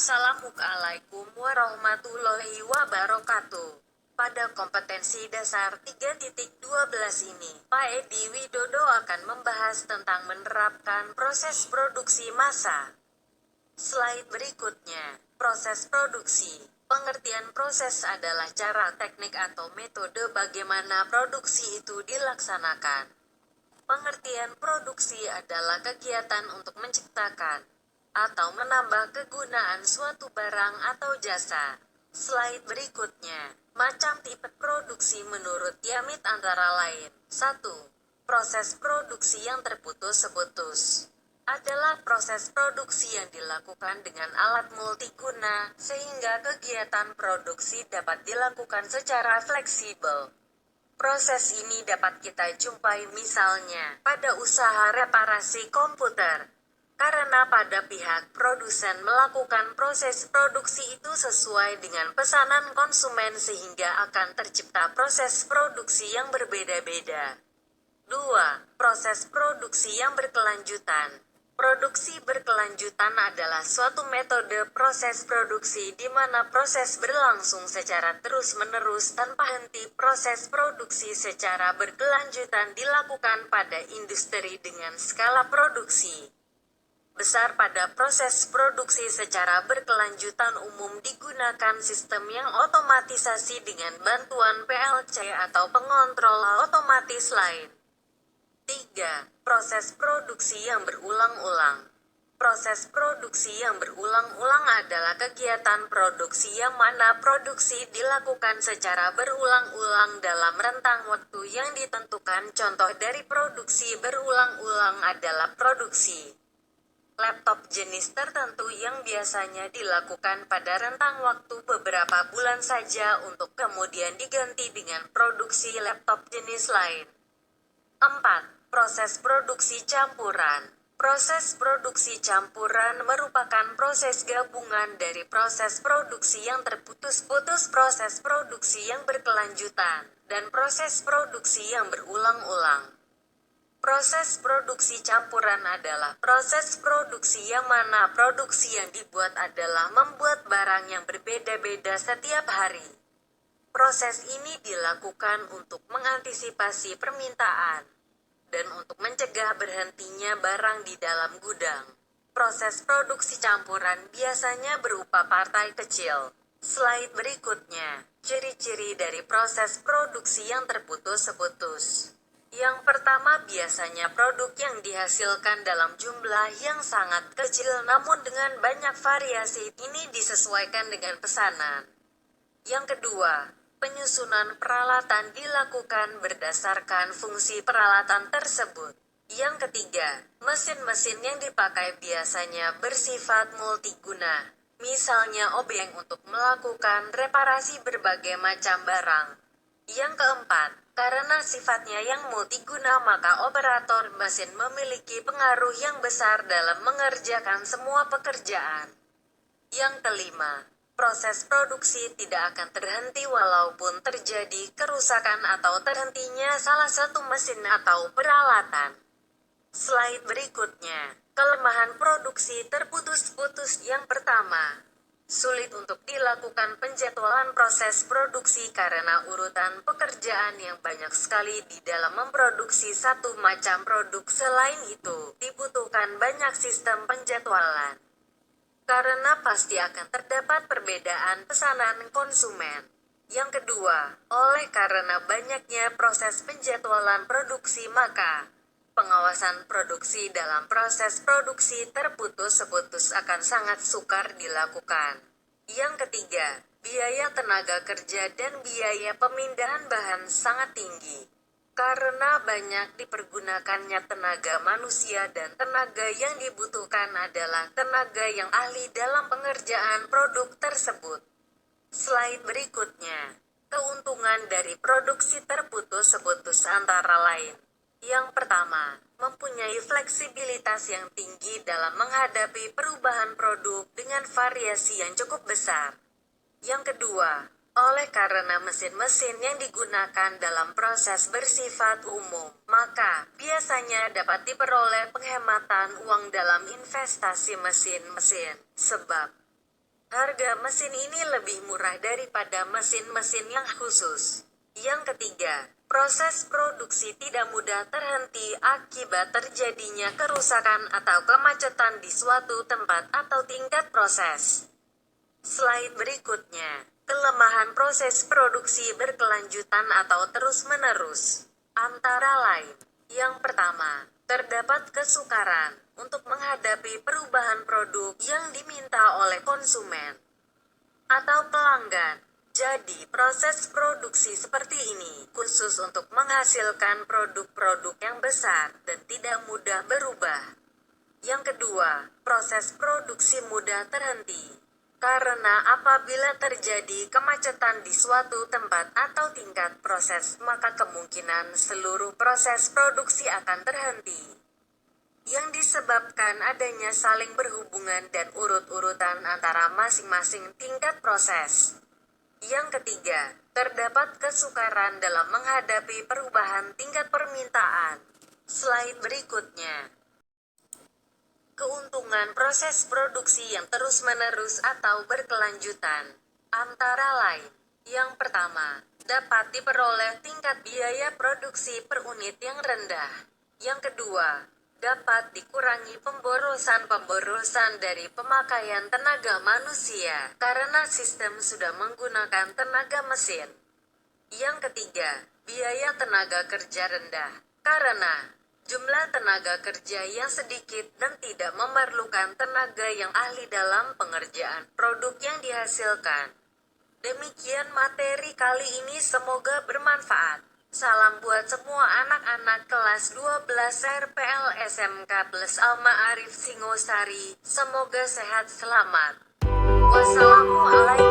Assalamualaikum warahmatullahi wabarakatuh. Pada kompetensi dasar 3.12 ini, Pak Edi Widodo akan membahas tentang menerapkan proses produksi massa. Slide berikutnya, proses produksi. Pengertian proses adalah cara teknik atau metode bagaimana produksi itu dilaksanakan. Pengertian produksi adalah kegiatan untuk menciptakan atau menambah kegunaan suatu barang atau jasa. Slide berikutnya, macam tipe produksi menurut Yamit antara lain. 1. Proses produksi yang terputus-putus adalah proses produksi yang dilakukan dengan alat multiguna, sehingga kegiatan produksi dapat dilakukan secara fleksibel. Proses ini dapat kita jumpai misalnya pada usaha reparasi komputer. Karena pada pihak produsen melakukan proses produksi itu sesuai dengan pesanan konsumen sehingga akan tercipta proses produksi yang berbeda-beda. 2. Proses produksi yang berkelanjutan. Produksi berkelanjutan adalah suatu metode proses produksi di mana proses berlangsung secara terus-menerus tanpa henti. Proses produksi secara berkelanjutan dilakukan pada industri dengan skala produksi besar. Pada proses produksi secara berkelanjutan umum digunakan sistem yang otomatisasi dengan bantuan PLC atau pengontrol otomatis lain. 3. Proses produksi yang berulang-ulang. Proses produksi yang berulang-ulang adalah kegiatan produksi yang mana produksi dilakukan secara berulang-ulang dalam rentang waktu yang ditentukan. Contoh dari produksi berulang-ulang adalah produksi laptop jenis tertentu yang biasanya dilakukan pada rentang waktu beberapa bulan saja untuk kemudian diganti dengan produksi laptop jenis lain. 4. Proses produksi campuran. Proses produksi campuran merupakan proses gabungan dari proses produksi yang terputus-putus, proses produksi yang berkelanjutan, dan proses produksi yang berulang-ulang. Proses produksi campuran adalah proses produksi yang mana produksi yang dibuat adalah membuat barang yang berbeda-beda setiap hari. Proses ini dilakukan untuk mengantisipasi permintaan dan untuk mencegah berhentinya barang di dalam gudang. Proses produksi campuran biasanya berupa partai kecil. Slide berikutnya, ciri-ciri dari proses produksi yang terputus-putus. Yang pertama, biasanya produk yang dihasilkan dalam jumlah yang sangat kecil namun dengan banyak variasi. Ini disesuaikan dengan pesanan. Yang kedua, penyusunan peralatan dilakukan berdasarkan fungsi peralatan tersebut. Yang ketiga, mesin-mesin yang dipakai biasanya bersifat multiguna. Misalnya obeng untuk melakukan reparasi berbagai macam barang. Yang keempat, karena sifatnya yang multiguna maka operator mesin memiliki pengaruh yang besar dalam mengerjakan semua pekerjaan. Yang kelima, proses produksi tidak akan terhenti walaupun terjadi kerusakan atau terhentinya salah satu mesin atau peralatan. Slide berikutnya, kelemahan produksi terputus-putus. Yang pertama, sulit untuk dilakukan penjadwalan proses produksi karena urutan pekerjaan yang banyak sekali di dalam memproduksi satu macam produk. Selain itu, dibutuhkan banyak sistem penjadwalan. Karena pasti akan terdapat perbedaan pesanan konsumen. Yang kedua, oleh karena banyaknya proses penjadwalan produksi maka pengawasan produksi dalam proses produksi terputus-putus akan sangat sukar dilakukan. Yang ketiga, biaya tenaga kerja dan biaya pemindahan bahan sangat tinggi. Karena banyak dipergunakannya tenaga manusia dan tenaga yang dibutuhkan adalah tenaga yang ahli dalam pengerjaan produk tersebut. Slide berikutnya, keuntungan dari produksi terputus-putus antara lain. Yang pertama, mempunyai fleksibilitas yang tinggi dalam menghadapi perubahan produk dengan variasi yang cukup besar. Yang kedua, oleh karena mesin-mesin yang digunakan dalam proses bersifat umum, maka biasanya dapat diperoleh penghematan uang dalam investasi mesin-mesin. Sebab Harga mesin ini lebih murah daripada mesin-mesin yang khusus. Yang ketiga, proses produksi tidak mudah terhenti akibat terjadinya kerusakan atau kemacetan di suatu tempat atau tingkat proses. Slide berikutnya, kelemahan proses produksi berkelanjutan atau terus-menerus. Antara lain, yang pertama, terdapat kesukaran untuk menghadapi perubahan produk yang diminta oleh konsumen atau pelanggan. Jadi, proses produksi seperti ini khusus untuk menghasilkan produk-produk yang besar dan tidak mudah berubah. Yang kedua, proses produksi mudah terhenti. Karena apabila terjadi kemacetan di suatu tempat atau tingkat proses, maka kemungkinan seluruh proses produksi akan terhenti. Yang disebabkan adanya saling berhubungan dan urut-urutan antara masing-masing tingkat proses. Yang ketiga, terdapat kesukaran dalam menghadapi perubahan tingkat permintaan. Slide berikutnya. Keuntungan proses produksi yang terus-menerus atau berkelanjutan. Antara lain, yang pertama, dapat diperoleh tingkat biaya produksi per unit yang rendah. Yang kedua, dapat dikurangi pemborosan dari pemakaian tenaga manusia karena sistem sudah menggunakan tenaga mesin. Yang ketiga, biaya tenaga kerja rendah karena jumlah tenaga kerja yang sedikit dan tidak memerlukan tenaga yang ahli dalam pengerjaan produk yang dihasilkan. Demikian materi kali ini, semoga bermanfaat. Salam buat semua anak-anak kelas 12 RPL SMK Plus Alma Arif Singosari. Semoga sehat selamat. Wassalamualaikum.